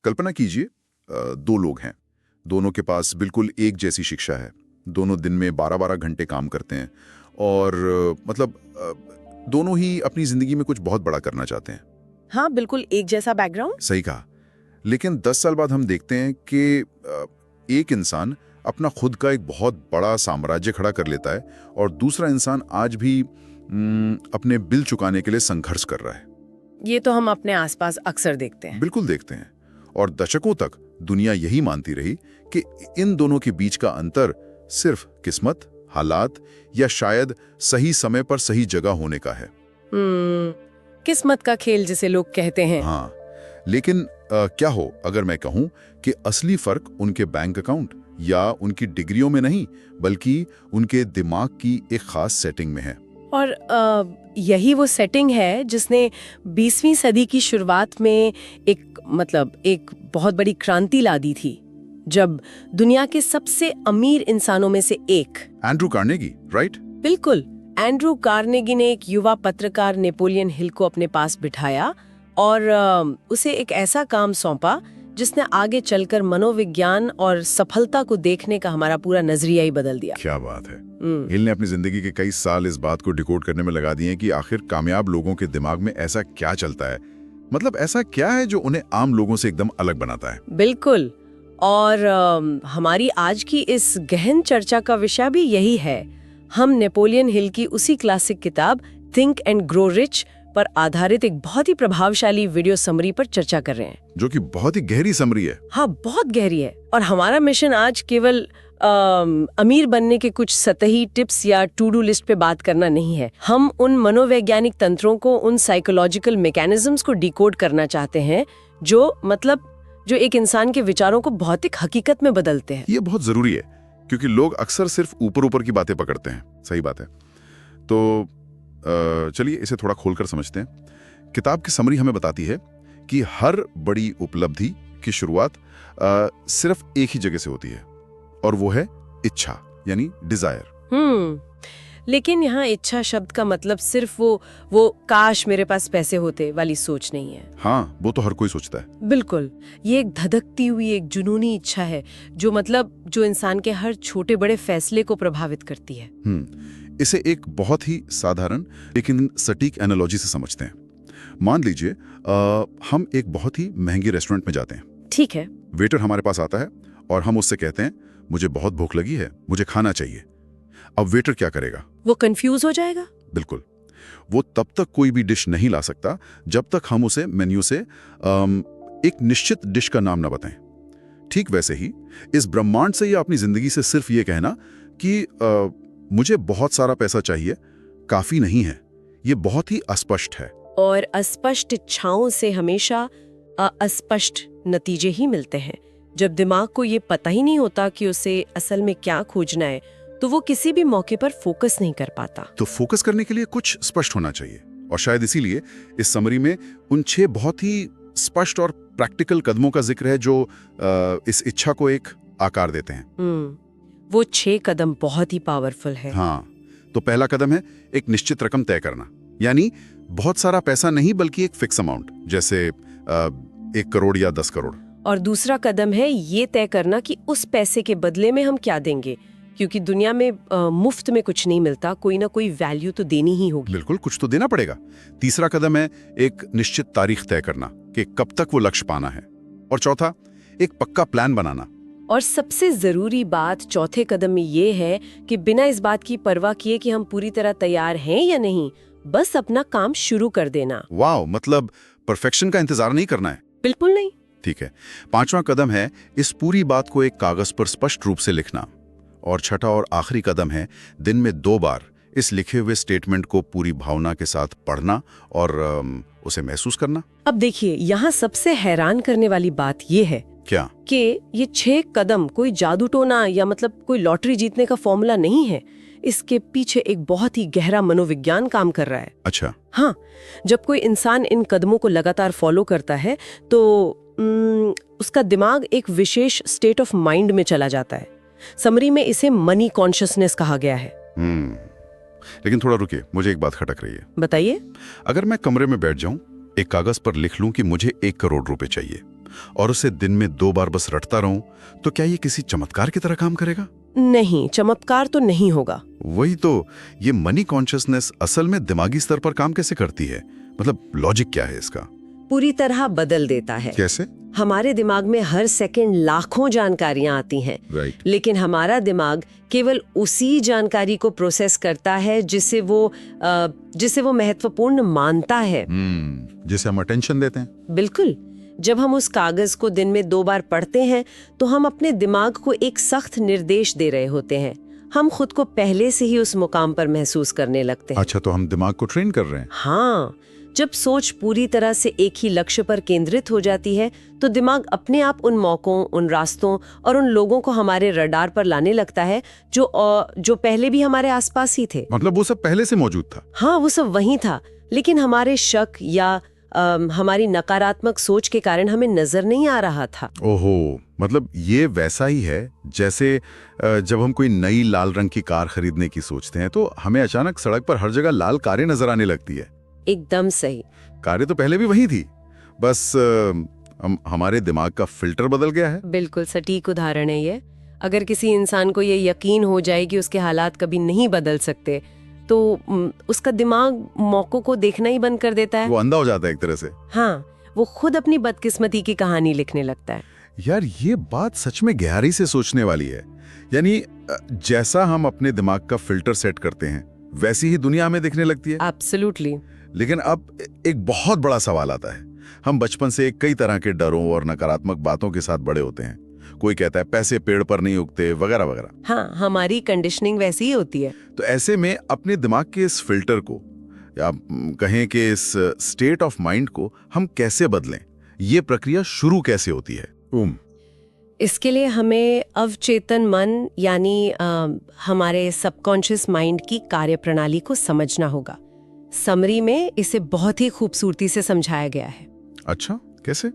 कल्पना कीजिए, दो लोग हैं, दोनों के पास बिल्कुल एक जैसी शिक्षा है, दोनों दिन में 12-12 घंटे काम करते हैं और दोनों ही अपनी जिंदगी में कुछ बहुत बड़ा करना चाहते हैं। हाँ, बिल्कुल एक जैसा बैकग्राउंड। सही कहा। लेकिन 10 साल बाद हम देखते हैं कि एक इंसान अपना खुद का एक बहुत बड़ा साम्राज्य खड़ा कर लेता है और दूसरा इंसान आज भी अपने बिल चुकाने के लिए संघर्ष कर रहा है। ये तो हम अपने आसपास अक्सर देखते हैं। बिल्कुल देखते हैं। और दशकों तक दुनिया यही मानती रही कि इन दोनों के बीच का अंतर सिर्फ किस्मत, हालात या शायद सही समय पर सही जगह होने का है। किस्मत का खेल जिसे लोग कहते हैं। हाँ, लेकिन क्या हो अगर मैं कहूं कि असली फर्क उनके बैंक अकाउंट या उनकी डिग्रियों में नहीं, बल्कि उनके दिमाग की एक खास सेटिंग में है। और यही वो सेटिंग है जिसने 20वीं सदी की शुरुआत में एक बहुत बड़ी क्रांति ला दी थी, जब दुनिया के सबसे अमीर इंसानों में से एक एंड्रू कार्नेगी, राइट? बिल्कुल। एंड्रू कार्नेगी ने एक युवा पत्रकार नेपोलियन हिल को अपने पास बिठाया और उसे एक ऐसा काम सौंपा जिसने आगे चलकर मनोविज्ञान और सफलता को देखने का हमारा पूरा नजरिया ही बदल दिया। क्या बात है। हिल ने अपनी जिंदगी के कई साल इस बात को डिकोड करने में लगा दिए कि आखिर कामयाब लोगों के दिमाग में ऐसा क्या चलता है, मतलब ऐसा क्या है जो उन्हें आम लोगों से एकदम अलग बनाता है। बिल्कुल। और हमारी आज की इस गहन चर्चा का विषय भी यही है। हम नेपोलियन हिल की उसी क्लासिक किताब थिंक एंड ग्रो रिच पर आधारित एक बहुत ही प्रभावशाली वीडियो समरी पर चर्चा कर रहे हैं, जो कि बहुत ही गहरी समरी है। हाँ, बहुत गहरी है। और हमारा मिशन आज केवल अमीर बनने के कुछ सतही टिप्स या टू डू लिस्ट पे बात करना नहीं है। हम उन मनोवैज्ञानिक तंत्रों को, उन साइकोलॉजिकल मैकेनिज्म्स को डिकोड करना चाहते हैं जो एक इंसान के विचारों को भौतिक हकीकत में बदलते हैं। ये बहुत जरूरी है क्योंकि लोग अक्सर सिर्फ ऊपर की बातें पकड़ते हैं। सही बात है। तो चलिए इसे थोड़ा खोलकर समझते हैं। किताब की समरी हमें बताती है कि हर बड़ी उपलब्धि की शुरुआत सिर्फ एक ही जगह से होती है और वो है इच्छा, यानी डिजायर। लेकिन यहाँ इच्छा शब्द का मतलब सिर्फ वो काश मेरे पास पैसे होते वाली सोच नहीं है। हाँ, वो तो हर कोई सोचता है। बिल्कुल। ये एक धधकती हुई, एक जुनूनी इच्छा है जो इंसान के हर छोटे बड़े फैसले को प्रभावित करती है। इसे एक बहुत ही साधारण लेकिन सटीक एनालॉजी से समझते हैं। मान लीजिए हम एक बहुत ही महंगी रेस्टोरेंट में जाते हैं। ठीक है। वेटर हमारे पास आता है और हम उससे कहते हैं मुझे बहुत भूख लगी है, मुझे खाना चाहिए। अब वेटर क्या करेगा? वो कंफ्यूज हो जाएगा। बिल्कुल। वो तब तक कोई भी डिश नहीं ला सकता जब तक हम उसे मेन्यू से एक निश्चित डिश का नाम ना बताएं। ठीक वैसे ही इस ब्रह्मांड से या अपनी जिंदगी से सिर्फ ये कहना कि मुझे बहुत सारा पैसा चाहिए काफी नहीं है, ये बहुत ही अस्पष्ट है। और अस्पष्ट इच्छाओं से हमेशा अस्पष्ट नतीजे ही मिलते हैं। जब दिमाग को ये पता ही नहीं होता कि उसे असल में क्या खोजना है, तो वो किसी भी मौके पर फोकस नहीं कर पाता। तो फोकस करने के लिए कुछ स्पष्ट होना चाहिए और शायद इसीलिए इस समरी में उन 6 बहुत ही स्पष्ट और प्रैक्टिकल कदमों का जिक्र है जो इस इच्छा को एक आकार देते हैं। वो 6 कदम बहुत ही पावरफुल है। हाँ, तो पहला कदम है एक निश्चित रकम तय करना, यानी बहुत सारा पैसा नहीं बल्कि एक फिक्स अमाउंट, जैसे 1 करोड़ या 10 करोड़। और दूसरा कदम है ये तय करना कि उस पैसे के बदले में हम क्या देंगे, क्योंकि दुनिया में मुफ्त में कुछ नहीं मिलता, कोई ना कोई वैल्यू तो देनी ही होगी। बिल्कुल, कुछ तो देना पड़ेगा। तीसरा कदम है एक निश्चित तारीख तय करना कि कब तक वो लक्ष्य पाना है। और चौथा, एक पक्का प्लान बनाना। और सबसे जरूरी बात चौथे कदम में ये है कि बिना इस बात की परवाह किए कि हम पूरी तरह तैयार हैं या नहीं, बस अपना काम शुरू कर देना। वाह, मतलब परफेक्शन का इंतजार नहीं करना है। बिल्कुल नहीं। ठीक है। 5वां कदम है इस पूरी बात को एक कागज पर स्पष्ट रूप से लिखना। और छठा और आखिरी कदम है दिन में 2 बार इस लिखे हुए स्टेटमेंट को पूरी भावना के साथ पढ़ना और उसे महसूस करना। अब देखिए, यहाँ सबसे हैरान करने वाली बात ये है क्या कि ये 6 कदम कोई जादू टोना या मतलब कोई लॉटरी जीतने का फॉर्मूला नहीं है। इसके पीछे एक बहुत ही गहरा मनोविज्ञान काम कर रहा है। अच्छा। हाँ, जब कोई इंसान इन कदमों को लगातार फॉलो करता है तो उसका दिमाग एक विशेष स्टेट ऑफ माइंड में चला जाता है। समरी में इसे मनी कॉन्शियसनेस कहा गया है। लेकिन थोड़ा रुकिए, मुझे एक बात खटक रही है। बताइए। अगर मैं कमरे में बैठ जाऊं, एक कागज पर लिख लूं कि मुझे 1 करोड़ रुपए चाहिए, और उसे दिन में 2 बार बस रटता रहूं, तो क्या ये किसी चमत्कार की तरह काम करेगा? नहीं, चमत्कार तो नहीं होगा। वही तो, ये मनी कॉन्शियसनेस असल में दिमागी स्तर पर काम कैसे करती है? मतलब लॉजिक क्या है इसका? पूरी तरह बदल देता है। कैसे? हमारे दिमाग में हर सेकंड लाखों जानकारियां आती हैं, राइट। लेकिन हमारा दिमाग केवल उसी जानकारी को प्रोसेस करता है जिसे वो महत्वपूर्ण मानता है। जिसे हम अटेंशन देते हैं। बिल्कुल। जब हम उस कागज को दिन में 2 बार पढ़ते हैं तो हम अपने दिमाग को एक सख्त निर्देश दे रहे होते हैं। हम खुद को पहले से ही उस मुकाम पर महसूस करने लगते हैं। अच्छा, तो हम दिमाग को ट्रेन कर रहे हैं। हाँ, जब सोच पूरी तरह से एक ही लक्ष्य पर केंद्रित हो जाती है तो दिमाग अपने आप उन मौकों, उन रास्तों और उन लोगों को हमारे रडार पर लाने लगता है जो पहले भी हमारे आसपास ही थे। मतलब वो सब पहले से मौजूद था। हाँ, वो सब वहीं था, लेकिन हमारे शक या हमारी नकारात्मक सोच के कारण हमें नजर नहीं आ रहा था। ओहो, मतलब ये वैसा ही है जैसे जब हम कोई नई लाल रंग की कार खरीदने की सोचते हैं तो हमें अचानक सड़क पर हर जगह लाल कारें नजर आने लगती है। एकदम सही। कारें तो पहले भी वही थी, बस हमारे दिमाग का फिल्टर बदल गया है। बिल्कुल सटीक उदाहरण है ये। अगर किसी इंसान को ये यकीन हो जाए कि उसके हालात कभी नहीं बदल सकते तो उसका दिमाग मौकों को देखना ही बंद कर देता है। वो अंधा हो जाता है एक तरह से। हाँ, वो खुद अपनी बदकिस्मती की कहानी लिखने लगता है। यार, ये बात सच में गहराई से सोचने वाली है। यानी जैसा हम अपने दिमाग का फिल्टर सेट करते हैं वैसी ही दुनिया हमें दिखने लगती है। एब्सोल्युटली। लेकिन अब एक बहुत बड़ा सवाल आता है। हम बचपन से कई तरह के डरों और नकारात्मक बातों के साथ बड़े होते हैं। कोई कहता है पैसे पेड़ पर नहीं उगते, वगैरह वगैरह। हाँ, हमारी कंडीशनिंग वैसी ही होती है। तो ऐसे में अपने दिमाग के इस फिल्टर को या कहें कि इस स्टेट ऑफ माइंड को हम कैसे बदलें? ये प्रक्रिया शुरू कैसे होती है? इसके लिए हमें अवचेतन मन यानी हमारे सबकॉन्शियस माइंड की कार्यप्रणाली को समझना होगा। समरी में इसे बहुत ही खूबसूरती से समझाया गया है। अच्छा, कैसे?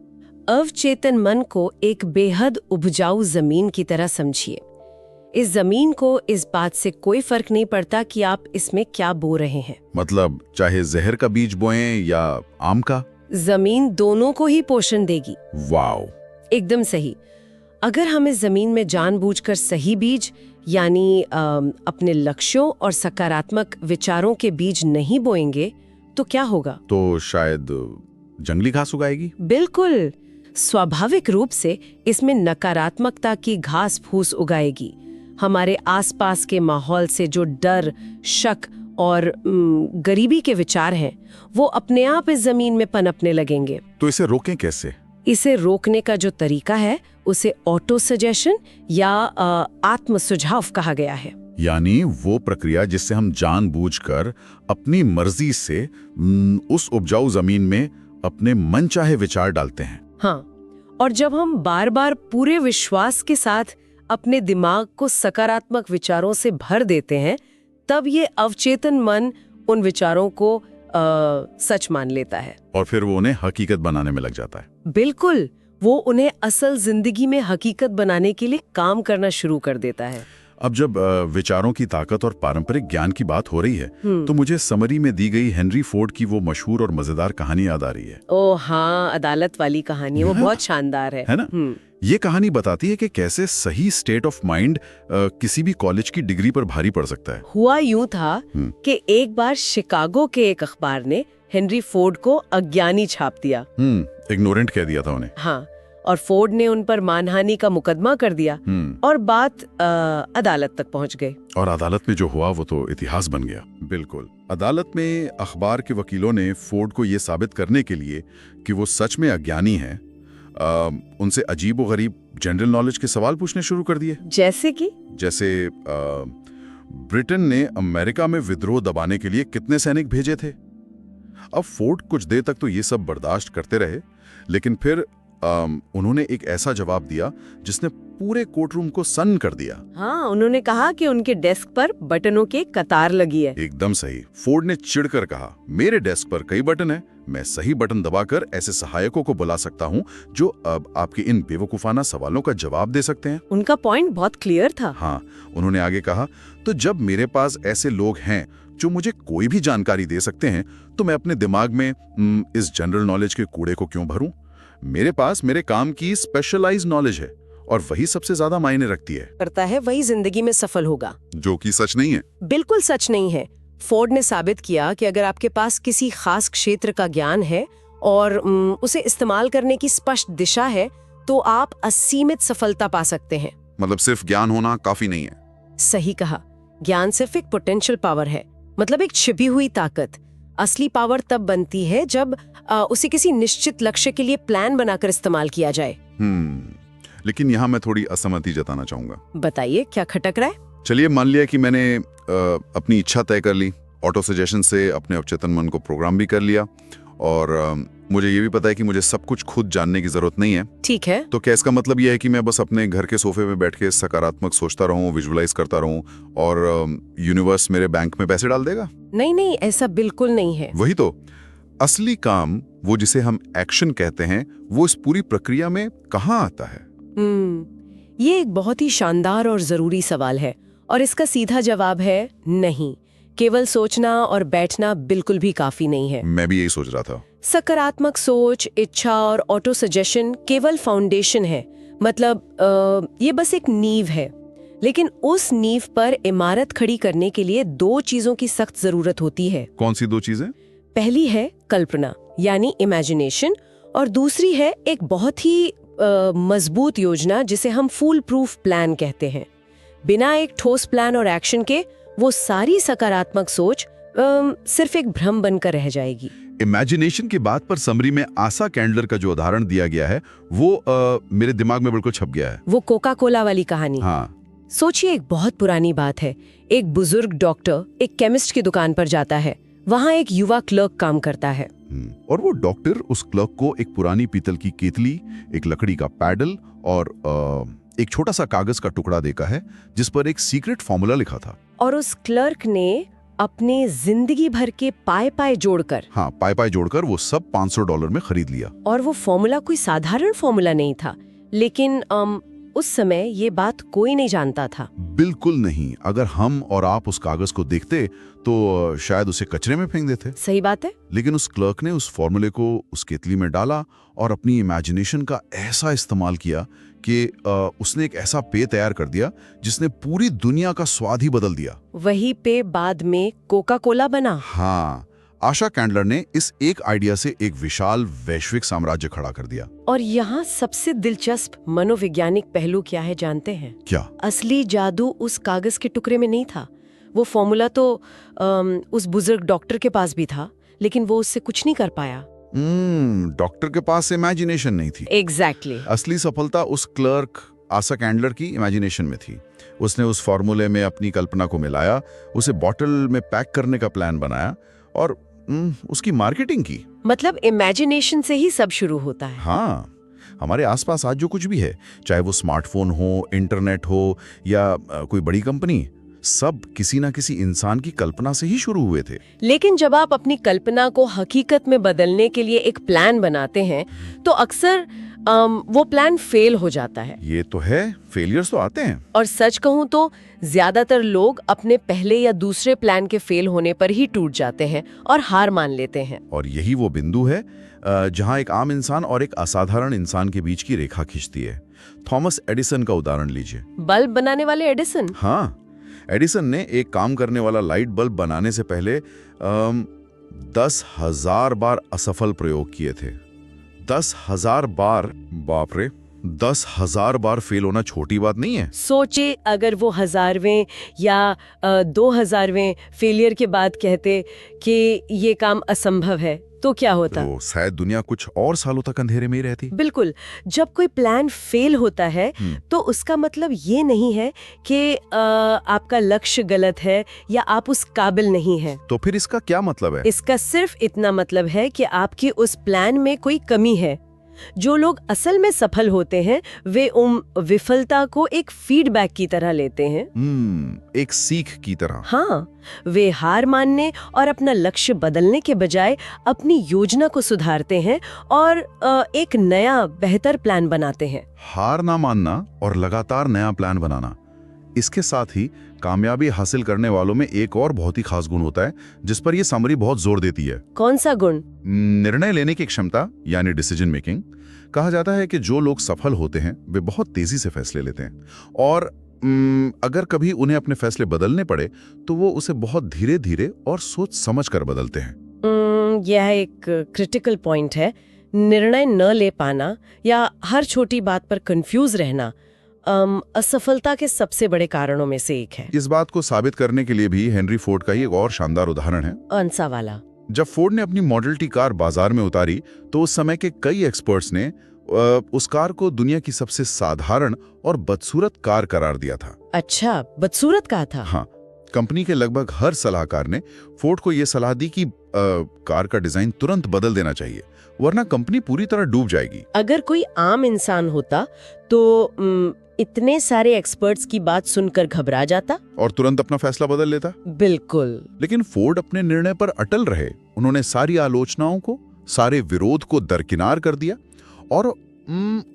अवचेतन मन को एक बेहद उपजाऊ जमीन की तरह समझिए। इस जमीन को इस बात से कोई फर्क नहीं पड़ता कि आप इसमें क्या बो रहे हैं। मतलब चाहे जहर का बीज बोएं या आम का? जमीन दोनों को ही पोषण देगी। वाओ, एकदम सही। अगर हम इस जमीन में जानबूझकर सही बीज यानी अपने लक्ष्यों और सकारात्मक विचारों के बीज नहीं बोएंगे तो क्या होगा? तो शायद जंगली घास उगाएगी। बिल्कुल, स्वाभाविक रूप से इसमें नकारात्मकता की घास फूस उगाएगी। हमारे आसपास के माहौल से जो डर, शक और गरीबी के विचार हैं वो अपने आप इस जमीन में पनपने लगेंगे। तो इसे रोकें कैसे? इसे रोकने का जो तरीका है उसे ऑटो सजेशन या आत्म सुझाव कहा गया है। यानी वो प्रक्रिया जिससे हम जानबूझकर अपनी मर्जी से उस उपजाऊ जमीन में अपने मनचाहे विचार डालते हैं। हाँ, और जब हम बार बार पूरे विश्वास के साथ अपने दिमाग को सकारात्मक विचारों से भर देते हैं तब ये अवचेतन मन उन विचारों को सच मान लेता है और फिर वो उन्हें हकीकत बनाने में लग जाता है। बिल्कुल, वो उन्हें असल जिंदगी में हकीकत बनाने के लिए काम करना शुरू कर देता है। अब जब विचारों की ताकत और पारंपरिक ज्ञान की बात हो रही है तो मुझे समरी में दी गई हेनरी फोर्ड की वो मशहूर और मजेदार कहानी याद आ रही है। ओ हाँ, अदालत वाली कहानी, वो बहुत शानदार है ना? ये कहानी बताती है कि कैसे सही स्टेट ऑफ माइंड किसी भी कॉलेज की डिग्री पर भारी पड़ सकता है। हुआ यूं था कि एक बार शिकागो के एक अखबार ने हेनरी फोर्ड को अज्ञानी छाप दिया। इग्नोरेंट कह दिया था उन्हें। हाँ, और फोर्ड ने उन पर मानहानि का मुकदमा कर दिया और बात अदालत तक पहुंच गई। और अदालत में जो हुआ वो तो इतिहास बन गया। बिल्कुल, अदालत में अखबार के वकीलों ने फोर्ड को ये साबित करने के लिए कि वो सच में अज्ञानी है उनसे अजीब व गरीब जनरल नॉलेज के सवाल पूछने शुरू कर दिए। जैसे ब्रिटेन ने अमेरिका में विद्रोह दबाने के लिए कितने सैनिक भेजे थे। अब फोर्ड कुछ देर तक तो ये सब बर्दाश्त करते रहे, लेकिन फिर उन्होंने एक ऐसा जवाब दिया जिसने पूरे कोर्टरूम को सन्न कर दिया। हाँ, उन्होंने कहा कि उनके डेस्क पर बटनों के कतार लगी है। एकदम सही। फोर्ड ने चिढ़कर कहा, मेरे डेस्क पर कई बटन हैं, मैं सही बटन दबाकर ऐसे सहायकों को बुला सकता हूँ जो अब आपके इन बेवकूफाना सवालों का जवाब दे सकते हैं। उनका पॉइंट बहुत क्लियर था। हाँ, उन्होंने आगे कहा, तो जब मेरे पास ऐसे लोग हैं जो मुझे कोई भी जानकारी दे सकते हैं तो मैं अपने दिमाग में इस जनरल नॉलेज के कूड़े को क्यों भरूं? मेरे पास मेरे काम की स्पेशलाइज्ड नॉलेज है और वही सबसे ज्यादा मायने रखती है। करता है वही जिंदगी में सफल होगा। जो कि सच नहीं है। बिल्कुल सच नहीं है। फोर्ड ने साबित किया कि अगर आपके पास किसी खास क्षेत्र का ज्ञान है और उसे इस्तेमाल करने की स्पष्ट दिशा है तो आप असीमित सफलता पा सकते हैं। मतलब सिर्फ ज्ञान होना काफी नहीं है। सही कहा। ज्ञान सिर्फ एक पोटेंशियल पावर है, मतलब एक छिपी हुई ताकत। असली पावर तब बनती है जब उसे किसी निश्चित लक्ष्य के लिए प्लान बनाकर इस्तेमाल किया जाए। लेकिन यहाँ मैं थोड़ी असहमति जताना चाहूंगा। बताइए, क्या खटक रहा है? चलिए, मान लिया कि मैंने अपनी इच्छा तय कर ली, ऑटो सजेशन से अपने अवचेतन मन को प्रोग्राम भी कर लिया और मुझे ये भी पता है कि मुझे सब कुछ खुद जानने की जरूरत नहीं है। ठीक है। तो क्या इसका मतलब यह है कि मैं बस अपने घर के सोफे पे बैठ के सकारात्मक सोचता रहूं, विजुअलाइज करता रहूं और यूनिवर्स मेरे बैंक में पैसे डाल देगा? नहीं नहीं, ऐसा बिल्कुल नहीं है। वही तो, असली काम, वो जिसे हम एक्शन कहते हैं, वो इस पूरी प्रक्रिया में कहाँ आता है? ये एक बहुत ही शानदार और जरूरी सवाल है और इसका सीधा जवाब है नहीं। केवल सोचना और बैठना बिल्कुल भी काफी नहीं है। मैं भी यही सोच रहा था। सकारात्मक सोच, इच्छा और ऑटो सजेशन केवल फाउंडेशन है, मतलब ये बस एक नींव है। लेकिन उस नींव पर इमारत खड़ी करने के लिए दो चीजों की सख्त जरूरत होती है। कौन सी दो चीजें? पहली है कल्पना यानी इमेजिनेशन और दूसरी है एक बहुत ही मजबूत योजना जिसे हम फूल प्रूफ प्लान कहते हैं। बिना एक ठोस प्लान और एक्शन के वो सारी सकारात्मक सोच सिर्फ एक भ्रम बनकर रह जाएगी। इमेजिनेशन की बात पर समरी में आशा कैंडलर का जो उदाहरण दिया गया है वो मेरे दिमाग में बिल्कुल छप गया है। वो कोका कोला वाली कहानी। हाँ। सोचिए, एक बहुत पुरानी बात है। एक बुजुर्ग डॉक्टर एक केमिस्ट की दुकान पर जाता है। वहाँ एक युवा क्लर्क काम करता है और वो डॉक्टर उस क्लर्क को एक पुरानी पीतल की केतली, एक लकड़ी का पैडल और एक छोटा सा कागज का टुकड़ा देता है जिस पर एक सीक्रेट फॉर्मूला लिखा था। और उस क्लर्क ने अपने जिंदगी भर के पाए जोड़कर वो सब $500 में खरीद लिया। और वो फॉर्मूला कोई साधारण फॉर्मूला नहीं था, लेकिन उस समय ये बात कोई नहीं जानता था। बिल्कुल नहीं। अगर हम और आप उस कागज को देखते तो शायद उसे कचरे में फेंक देते। सही बात है। लेकिन उस क्लर्क ने उस फॉर्मूले को उस केतली में डाला और अपनी इमेजिनेशन का ऐसा इस्तेमाल किया कि उसने एक ऐसा पेय तैयार कर दिया जिसने पूरी दुनिया का स्वाद ही बदल दिया। वही पेय बाद में कोका कोला बना। हाँ, आशा कैंडलर ने इस एक आइडिया से एक विशाल वैश्विक साम्राज्य खड़ा कर दिया। और यहाँ सबसे दिलचस्प मनोवैज्ञानिक पहलू क्या है जानते हैं? क्या? असली जादू उस कागज के टुकड़े में नहीं था। वो फॉर्मूला तो उस बुजुर्ग डॉक्टर के पास भी था, लेकिन वो उससे कुछ नहीं कर पाया। डॉक्टर के पास इमेजिनेशन नहीं थी। एग्जैक्टली। असली सफलता उस क्लर्क आशा कैंडलर की इमेजिनेशन में थी। उसने उस फॉर्मूले में अपनी कल्पना को मिलाया, उसे बॉटल में पैक करने का प्लान बनाया और उसकी मार्केटिंग की। मतलब इमेजिनेशन से ही सब शुरू होता है। हाँ, हमारे आसपास आज जो कुछ भी है, चाहे वो स्मार्टफोन हो, इंटरनेट हो या कोई बड़ी कंपनी, सब किसी ना किसी इंसान की कल्पना से ही शुरू हुए थे। लेकिन जब आप अपनी कल्पना को हकीकत में बदलने के लिए एक प्लान बनाते हैं तो अक्सर वो प्लान फेल हो जाता है। ये तो है, फेलियर्स तो आते हैं। और सच कहूं तो ज्यादातर लोग अपने पहले या दूसरे प्लान के फेल होने पर ही टूट जाते हैं और हार मान लेते हैं। और यही वो बिंदु है जहां एक आम इंसान और एक असाधारण इंसान के बीच की रेखा खिंचती है। थॉमस एडिसन का उदाहरण लीजिए। बल्ब बनाने वाले एडिसन। हाँ, एडिसन ने एक काम करने वाला लाइट बल्ब बनाने से पहले 10,000 बार असफल प्रयोग किए थे। 10,000 बार। बाप रे, 10,000 बार फेल होना छोटी बात नहीं है। सोचे अगर वो 1000वें या 2000वें फेलियर के बाद कहते कि ये काम असंभव है तो क्या होता? तो शायद दुनिया कुछ और सालों तक अंधेरे में ही रहती। बिल्कुल। जब कोई प्लान फेल होता है तो उसका मतलब ये नहीं है कि आपका लक्ष्य गलत है या आप उस काबिल नहीं हैं। तो फिर इसका क्या मतलब है? इसका सिर्फ इतना मतलब है कि आपकी उस प्लान में कोई कमी है। जो लोग असल में सफल होते हैं वे विफलता को एक फीडबैक की तरह लेते हैं। एक सीख की तरह। हाँ, वे हार मानने और अपना लक्ष्य बदलने के बजाय अपनी योजना को सुधारते हैं और एक नया बेहतर प्लान बनाते हैं। हार ना मानना और लगातार नया प्लान बनाना, इसके साथ ही कामयाबी हासिल करने वालों में एक और बहुत ही खास गुण होता है जिस पर यह समरी बहुत जोर देती है। कौन सा गुण? निर्णय लेने की क्षमता यानी डिसीजन मेकिंग। कहा जाता है कि जो लोग सफल होते हैं वे बहुत तेजी से फैसले लेते हैं और अगर कभी उन्हें अपने फैसले बदलने पड़े तो वो उसे बहुत धीरे धीरे और सोच समझ कर बदलते हैं। यह एक क्रिटिकल पॉइंट है। निर्णय न ले पाना या हर छोटी बात पर कंफ्यूज रहना असफलता के सबसे बड़े कारणों में से एक है। इस बात को साबित करने के लिए भी हेनरी फोर्ड का ही एक और शानदार उदाहरण है, अंसा वाला। जब फोर्ड ने अपनी मॉडल टी कार बाजार में उतारी तो उस समय के कई एक्सपर्ट्स ने उस कार को दुनिया की सबसे साधारण और बदसूरत कार करार दिया था। अच्छा, बदसूरत कहा था? हाँ, कंपनी के लगभग हर सलाहकार ने फोर्ड को यह सलाह दी कि कार का डिजाइन तुरंत बदल देना चाहिए, वरना कंपनी पूरी तरह डूब जाएगी। अगर कोई आम इंसान होता तो इतने सारे एक्सपर्ट्स की बात सुनकर घबरा जाता और तुरंत अपना फैसला बदल लेता। बिल्कुल। लेकिन फोर्ड अपने निर्णय पर अटल रहे। उन्होंने सारी आलोचनाओं को, सारे विरोध को दरकिनार कर दिया और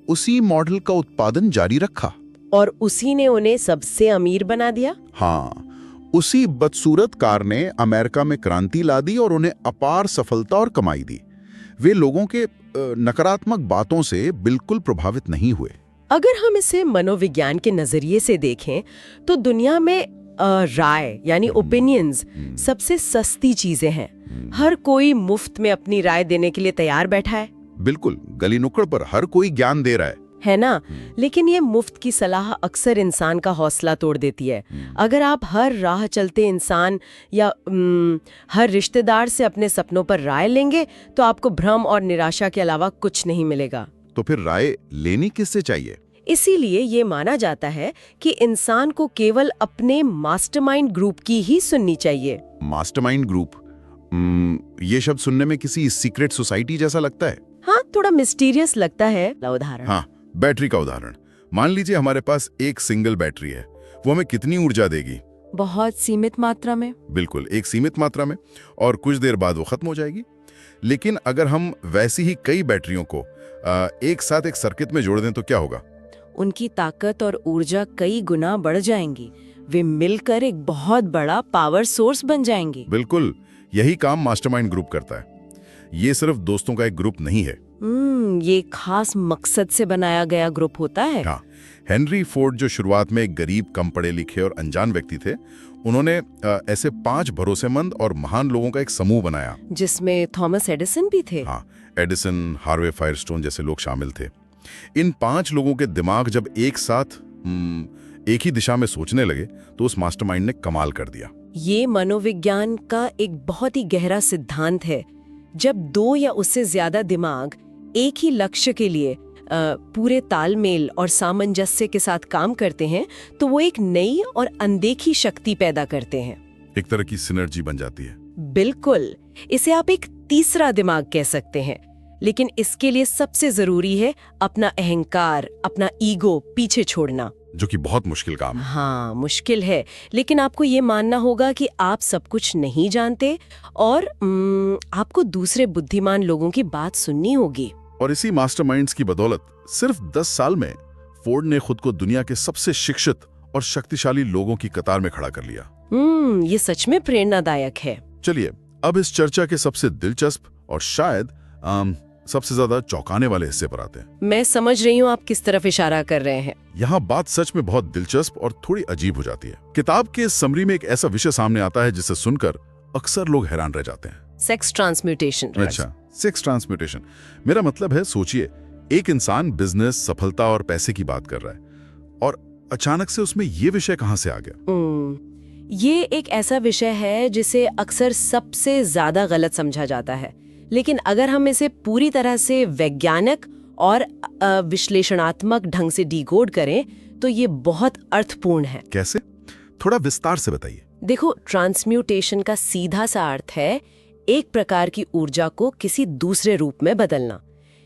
उसी मॉडल का उत्पादन जारी रखा। और उसी ने उन्हें सबसे अमीर बना दिया। हाँ, उसी बदसूरत कार ने अमेरिका में क्रांति ला दी और उन्हें अपार सफलता और कमाई दी। वे लोगों के नकारात्मक बातों से बिल्कुल प्रभावित नहीं हुए। अगर हम इसे मनोविज्ञान के नजरिए से देखें तो दुनिया में राय यानी ओपिनियंस सबसे सस्ती चीजें हैं। हर कोई मुफ्त में अपनी राय देने के लिए तैयार बैठा है। बिल्कुल, गली नुक्कड़ पर हर कोई ज्ञान दे रहा है ना? लेकिन ये मुफ्त की सलाह अक्सर इंसान का हौसला तोड़ देती है। अगर आप हर राह चलते इंसान या हर रिश्तेदार से अपने सपनों पर राय लेंगे तो आपको भ्रम और निराशा के अलावा कुछ नहीं मिलेगा। तो फिर राय लेनी किससे चाहिए? इसीलिए ये माना जाता है कि इंसान को केवल अपने मास्टरमाइंड ग्रुप की ही सुननी चाहिए। मास्टरमाइंड ग्रुप, ये शब्द सुनने में किसी सीक्रेट सोसाइटी जैसा लगता है। हाँ, थोड़ा मिस्टीरियस लगता है। उदाहरण, हाँ, बैटरी का उदाहरण। मान लीजिए हमारे पास एक सिंगल बैटरी है, वो हमें कितनी ऊर्जा देगी? बहुत सीमित मात्रा में। बिल्कुल, एक सीमित मात्रा में, और कुछ देर बाद वो खत्म हो जाएगी। लेकिन अगर हम वैसी ही कई बैटरियों को एक साथ एक सर्किट में जोड़ दें तो क्या होगा? उनकी ताकत और ऊर्जा कई गुना बढ़ जाएंगी। वे मिलकर एक बहुत बड़ा पावर सोर्स बन जाएंगी। बिल्कुल, यही काम मास्टरमाइंड ग्रुप करता है। ये सिर्फ दोस्तों का एक ग्रुप नहीं है। ये खास मकसद से बनाया गया ग्रुप होता है। हाँ, हेनरी फोर्ड जो शुरुआत में एक गरीब, कम पढ़े लिखे और अनजान व्यक्ति थे, उन्होंने ऐसे 5 भरोसेमंद और महान लोगों का एक समूह बनाया, जिसमें थॉमस एडिसन भी थे। हाँ, एडिसन, हार्वे फायरस्टोन जैसे लोग शामिल थे। इन 5 लोगों के दिमाग जब एक साथ एक ही दिशा में सोचने लगे तो उस मास्टरमाइंड ने कमाल कर दिया। ये मनोविज्ञान का एक बहुत ही गहरा सिद्धांत है। जब 2 या उससे ज्यादा दिमाग एक ही लक्ष्य के लिए पूरे तालमेल और सामंजस्य के साथ काम करते हैं तो वो एक नई और अनदेखी शक्ति पैदा करते हैं। एक तरह की सिनर्जी बन जाती है। बिल्कुल, इसे आप एक तीसरा दिमाग कह सकते हैं। लेकिन इसके लिए सबसे जरूरी है अपना अहंकार, अपना ईगो पीछे छोड़ना, जो कि बहुत मुश्किल काम है। हाँ, मुश्किल है, लेकिन आपको ये मानना होगा कि आप सब कुछ नहीं जानते और आपको दूसरे बुद्धिमान लोगों की बात सुननी होगी। और इसी मास्टरमाइंड्स की बदौलत सिर्फ 10 साल में फोर्ड ने खुद को दुनिया के सबसे शिक्षित और शक्तिशाली लोगों की कतार में खड़ा कर लिया। ये सच में प्रेरणादायक है। चलिए, अब इस चर्चा के सबसे दिलचस्प और शायद सबसे ज्यादा चौंकाने वाले हिस्से पर आते हैं। मैं समझ रही हूँ आप किस तरफ इशारा कर रहे हैं। यहाँ बात सच में बहुत दिलचस्प और थोड़ी अजीब हो जाती है। किताब के समरी में एक ऐसा विषय सामने आता है जिसे सुनकर अक्सर लोग हैरान रह जाते हैं। Sex transmutation. अच्छा, सेक्स ट्रांसम्यूटेशन। मेरा मतलब है, सोचिए एक इंसान बिजनेस, सफलता और पैसे की बात कर रहा है और अचानक से उसमें ये विषय कहाँ से आ गया? ये एक ऐसा विषय है जिसे अक्सर सबसे ज्यादा गलत समझा जाता है। लेकिन अगर हम इसे पूरी तरह से वैज्ञानिक और विश्लेषणात्मक ढंग से डिकोड करें तो ये बहुत अर्थपूर्ण है। कैसे? थोड़ा विस्तार से बताइए। देखो, ट्रांसम्यूटेशन का सीधा सा अर्थ है एक प्रकार की ऊर्जा को किसी दूसरे रूप में बदलना।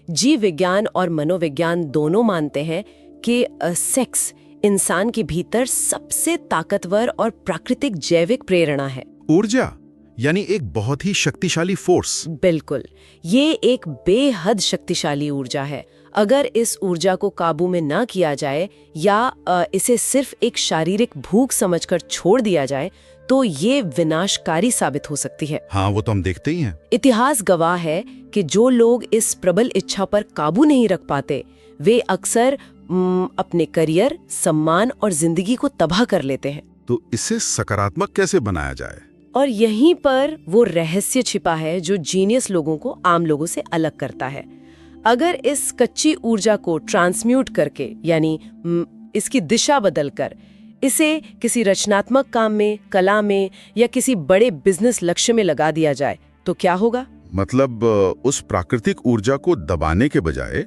जीव विज्ञान और मनोविज्ञान दोनों मानते हैं कि सेक्स इंसान के भीतर सबसे ताकतवर और प्राकृतिक जैविक प्रेरणा है। ऊर्जा यानी एक बहुत ही शक्तिशाली फोर्स। बिल्कुल, ये एक बेहद शक्तिशाली ऊर्जा है। अगर इस ऊर्जा को काबू में ना किया जाए या इसे सिर्फ एक शारीरिक भूख समझकर छोड़ दिया जाए तो ये विनाशकारी साबित हो सकती है। हाँ, वो तो हम देखते ही हैं। इतिहास गवाह है कि जो लोग इस प्रबल इच्छा पर काबू नहीं रख पाते वे अक्सर अपने करियर, सम्मान और जिंदगी को तबाह कर लेते हैं। तो इसे सकारात्मक कैसे बनाया जाए? और यहीं पर वो रहस्य छिपा है जो जीनियस लोगों को आम लोगों से अलग करता है। अगर इस कच्ची ऊर्जा को ट्रांसम्यूट करके, यानी इसकी दिशा बदलकर इसे किसी रचनात्मक काम में, कला में या किसी बड़े बिजनेस लक्ष्य में लगा दिया जाए तो क्या होगा? मतलब उस प्राकृतिक ऊर्जा को दबाने के बजाय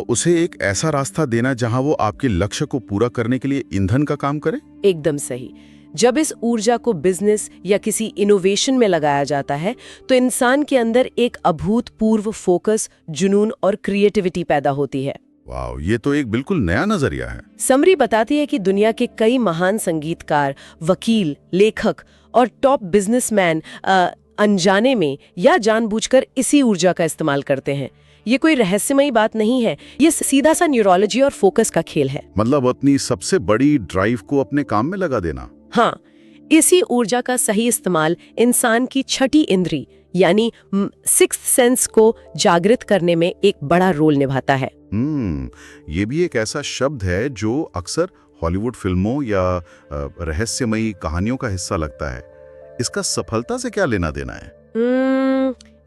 उसे एक ऐसा रास्ता देना जहां वो आपके लक्ष्य को पूरा करने के लिए ईंधन का काम करे? एकदम सही। जब इस ऊर्जा को बिजनेस या किसी इनोवेशन में लगाया जाता है तो इंसान के अंदर एक अभूतपूर्व फोकस, जुनून और क्रिएटिविटी पैदा होती है। वाह, ये तो एक बिल्कुल नया नजरिया है। समरी बताती है कि दुनिया के कई महान संगीतकार, वकील, लेखक और टॉप बिजनेसमैन अनजाने में या जानबूझकर इसी ऊर्जा का इस्तेमाल करते हैं। ये कोई रहस्यमयी बात नहीं है, ये सीधा सा न्यूरोलॉजी और फोकस का खेल है। मतलब अपनी सबसे बड़ी ड्राइव को अपने काम में लगा देना। हाँ, इसी ऊर्जा का सही इस्तेमाल इंसान की छठी इंद्री यानी सिक्स्थ सेंस को जागृत करने में एक बड़ा रोल निभाता है। ये भी एक ऐसा शब्द है जो अक्सर हॉलीवुड फिल्मों या रहस्यमयी कहानियों का हिस्सा लगता है। इसका सफलता से क्या लेना देना है?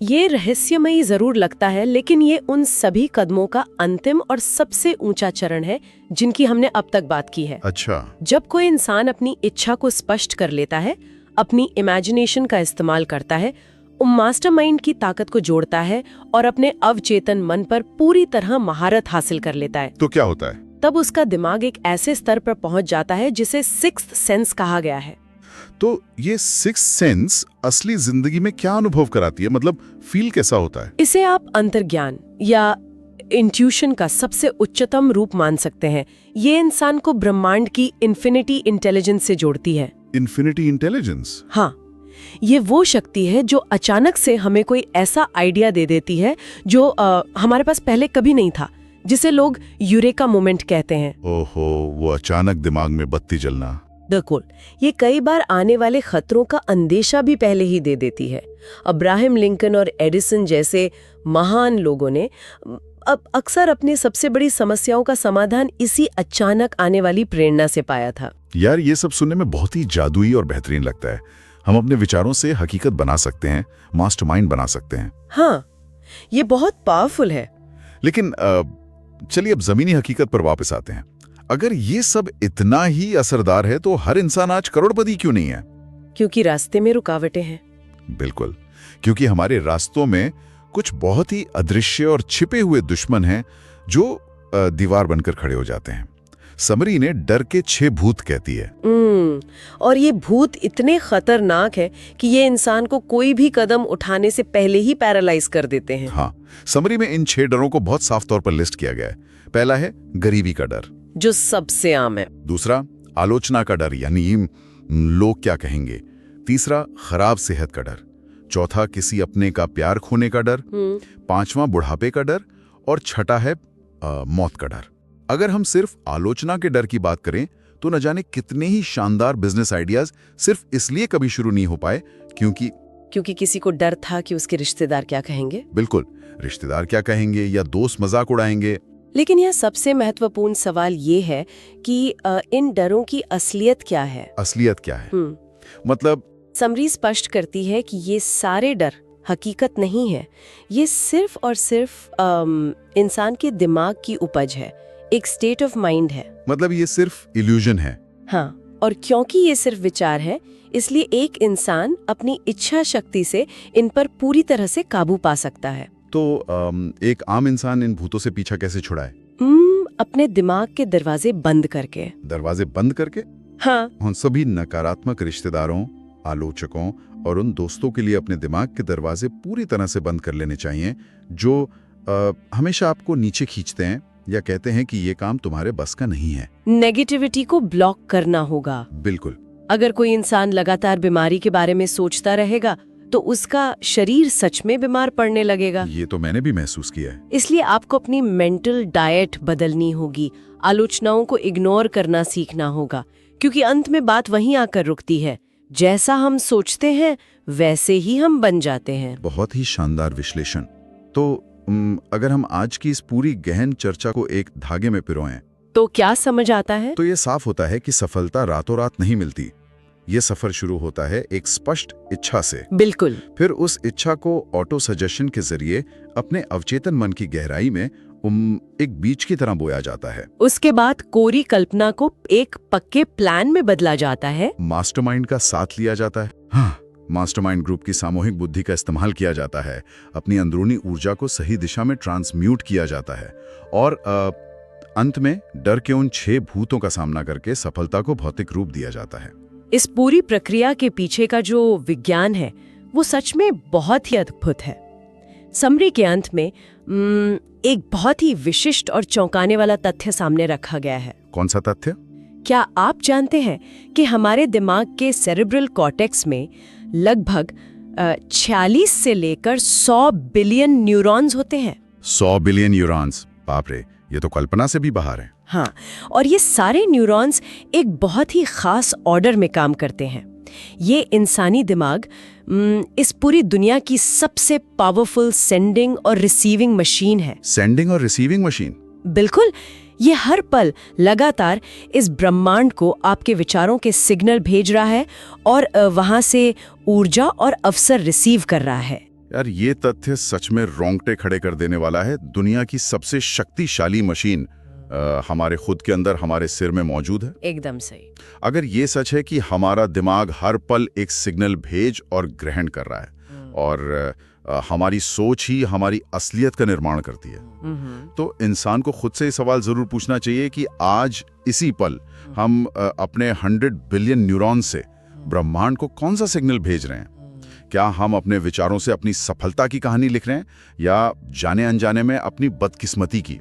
ये रहस्यमयी जरूर लगता है, लेकिन ये उन सभी कदमों का अंतिम और सबसे ऊंचा चरण है जिनकी हमने अब तक बात की है। अच्छा। जब कोई इंसान अपनी इच्छा को स्पष्ट कर लेता है, अपनी इमेजिनेशन का इस्तेमाल करता है, मास्टरमाइंड की ताकत को जोड़ता है और अपने अवचेतन मन पर पूरी तरह महारत हासिल कर लेता है, तो क्या होता है? तब उसका दिमाग एक ऐसे स्तर पर पहुंच जाता है जिसे सिक्स्थ सेंस कहा गया है। तो ये सिक्स्थ सेंस असली जिंदगी में क्या अनुभव कराती है? मतलब फील कैसा होता है? इसे आप अंतर्ज्ञान या इंट्यूशन का सबसे उच्चतम रूप मान सकते हैं। ये इंसान को ब्रह्मांड की इन्फिनिटी इंटेलिजेंस से जोड़ती है। Infinity intelligence? हाँ, ये वो शक्ति है जो अचानक से हमें कोई ऐसा आइडिया दे देती है जो हमारे पास पहले कभी नहीं था, जिसे लोग यूरेका मोमेंट कहते हैं। ओहो, वो अचानक दिमाग में बत्ती जलना। बिल्कुल, ये कई बार आने वाले खतरों का अंदेशा भी पहले ही दे देती है। अब्राहम लिंकन और एडिसन जैसे महान लोगों ने अब अक्सर अपनी सबसे बड़ी समस्याओं का समाधान इसी अचानक आने वाली प्रेरणा से पाया था। यार, ये सब सुनने में बहुत ही जादुई और बेहतरीन लगता है। हम अपने विचारों से हकीकत बना सकते हैं, मास्टरमाइंड बना सकते हैं। हाँ, ये बहुत पावरफुल है। लेकिन चलिए अब जमीनी हकीकत पर वापस आते हैं। अगर ये सब इतना ही असरदार है तो हर इंसान आज करोड़पति क्यों नहीं है? क्योंकि रास्ते में रुकावटें हैं। बिल्कुल, क्योंकि हमारे रास्तों में कुछ बहुत ही अदृश्य और छिपे हुए दुश्मन हैं जो दीवार बनकर खड़े हो जाते हैं। समरी ने डर के 6 भूत कहती है। और ये भूत इतने खतरनाक है कि ये इंसान को कोई भी कदम उठाने से पहले ही पैरालाइज कर देते हैं। हाँ, समरी में इन 6 डरों को बहुत साफ तौर पर लिस्ट किया गया है। पहला है गरीबी का डर, जो सबसे आम है। दूसरा आलोचना का डर, यानी लोग क्या कहेंगे। तीसरा खराब सेहत का डर। चौथा किसी अपने का प्यार खोने का डर। पांचवा बुढ़ापे का डर। और छठा है मौत का डर। अगर हम सिर्फ आलोचना के डर की बात करें तो न जाने कितने ही शानदार बिजनेस आइडियाज सिर्फ इसलिए कभी शुरू नहीं हो पाए क्योंकि किसी को डर था कि उसके रिश्तेदार क्या कहेंगे। बिल्कुल, रिश्तेदार क्या कहेंगे या दोस्त मजाक उड़ाएंगे। लेकिन यह सबसे महत्वपूर्ण सवाल ये है कि इन डरों की असलियत क्या है? असलियत क्या है? मतलब समरी स्पष्ट करती है कि ये सारे डर हकीकत नहीं है। ये सिर्फ और सिर्फ इंसान के दिमाग की उपज है, एक स्टेट ऑफ माइंड है। मतलब ये सिर्फ इल्यूजन है। हाँ, और क्योंकि ये सिर्फ विचार है इसलिए एक इंसान अपनी इच्छा शक्ति से इन पर पूरी तरह से काबू पा सकता है। तो एक आम इंसान इन भूतों से पीछा कैसे छुड़ाए? अपने दिमाग के दरवाजे बंद करके। दरवाजे बंद करके? हाँ। उन सभी नकारात्मक रिश्तेदारों, आलोचकों और उन दोस्तों के लिए अपने दिमाग के दरवाजे पूरी तरह से बंद कर लेने चाहिए जो हमेशा आपको नीचे खींचते हैं या कहते हैं कि ये काम तुम्हारे बस का नहीं है। नेगेटिविटी को ब्लॉक करना होगा। बिल्कुल। अगर कोई इंसान लगातार बीमारी के बारे में सोचता रहेगा तो उसका शरीर सच में बीमार पड़ने लगेगा। ये तो मैंने भी महसूस किया है। इसलिए आपको अपनी मेंटल डाइट बदलनी होगी, आलोचनाओं को इग्नोर करना सीखना होगा, क्योंकि अंत में बात वहीं आकर रुकती है। जैसा हम सोचते हैं वैसे ही हम बन जाते हैं। बहुत ही शानदार विश्लेषण। तो अगर हम आज की इस पूरी गहन चर्चा को एक धागे में पिरोएं, तो क्या समझ आता है? तो ये साफ होता है कि सफलता रातों रात नहीं मिलती। ये सफर शुरू होता है एक स्पष्ट इच्छा से। बिल्कुल। फिर उस इच्छा को ऑटो सजेशन के जरिए अपने अवचेतन मन की गहराई में एक बीज की तरह बोया जाता है। उसके बाद कोरी कल्पना को एक पक्के प्लान में बदला जाता है। मास्टरमाइंड का साथ लिया जाता है। हाँ, मास्टरमाइंड ग्रुप की सामूहिक बुद्धि का इस्तेमाल किया जाता है। अपनी अंदरूनी ऊर्जा को सही दिशा में ट्रांसम्यूट किया जाता है और अंत में डर के उन 6 भूतों का सामना करके सफलता को भौतिक रूप दिया जाता है। इस पूरी प्रक्रिया के पीछे का जो विज्ञान है वो सच में बहुत ही अद्भुत है। समरी के अंत में एक बहुत ही विशिष्ट और चौंकाने वाला तथ्य सामने रखा गया है। कौन सा तथ्य? क्या आप जानते हैं कि हमारे दिमाग के सेरेब्रल कॉर्टेक्स में लगभग 46 से लेकर 100 बिलियन न्यूरॉन्स होते हैं। 100 बिलियन न्यूरॉन्स, बाप रे, ये तो कल्पना से भी बाहर है। हाँ, और ये सारे न्यूरॉन्स एक बहुत ही खास ऑर्डर में काम करते हैं। ये इंसानी दिमाग इस पूरी दुनिया की सबसे पावरफुल सेंडिंग और रिसीविंग मशीन है। सेंडिंग और रिसीविंग मशीन? बिल्कुल। ये हर पल लगातार इस ब्रह्मांड को आपके विचारों के सिग्नल भेज रहा है और वहां से ऊर्जा और अवसर रिसीव कर रहा है। यार, ये तथ्य सच में रोंगटे खड़े कर देने वाला है। दुनिया की सबसे शक्तिशाली मशीन हमारे खुद के अंदर, हमारे सिर में मौजूद है। एकदम सही। अगर ये सच है कि हमारा दिमाग हर पल एक सिग्नल भेज और ग्रहण कर रहा है और हमारी सोच ही हमारी असलियत का निर्माण करती है, तो इंसान को खुद से ये सवाल जरूर पूछना चाहिए कि आज इसी पल हम अपने 100 बिलियन न्यूरॉन से ब्रह्मांड को कौन सा सिग्नल भेज रहे हैं। क्या हम अपने विचारों से अपनी सफलता की कहानी लिख रहे हैं या जाने अनजाने में अपनी बदकिस्मती की?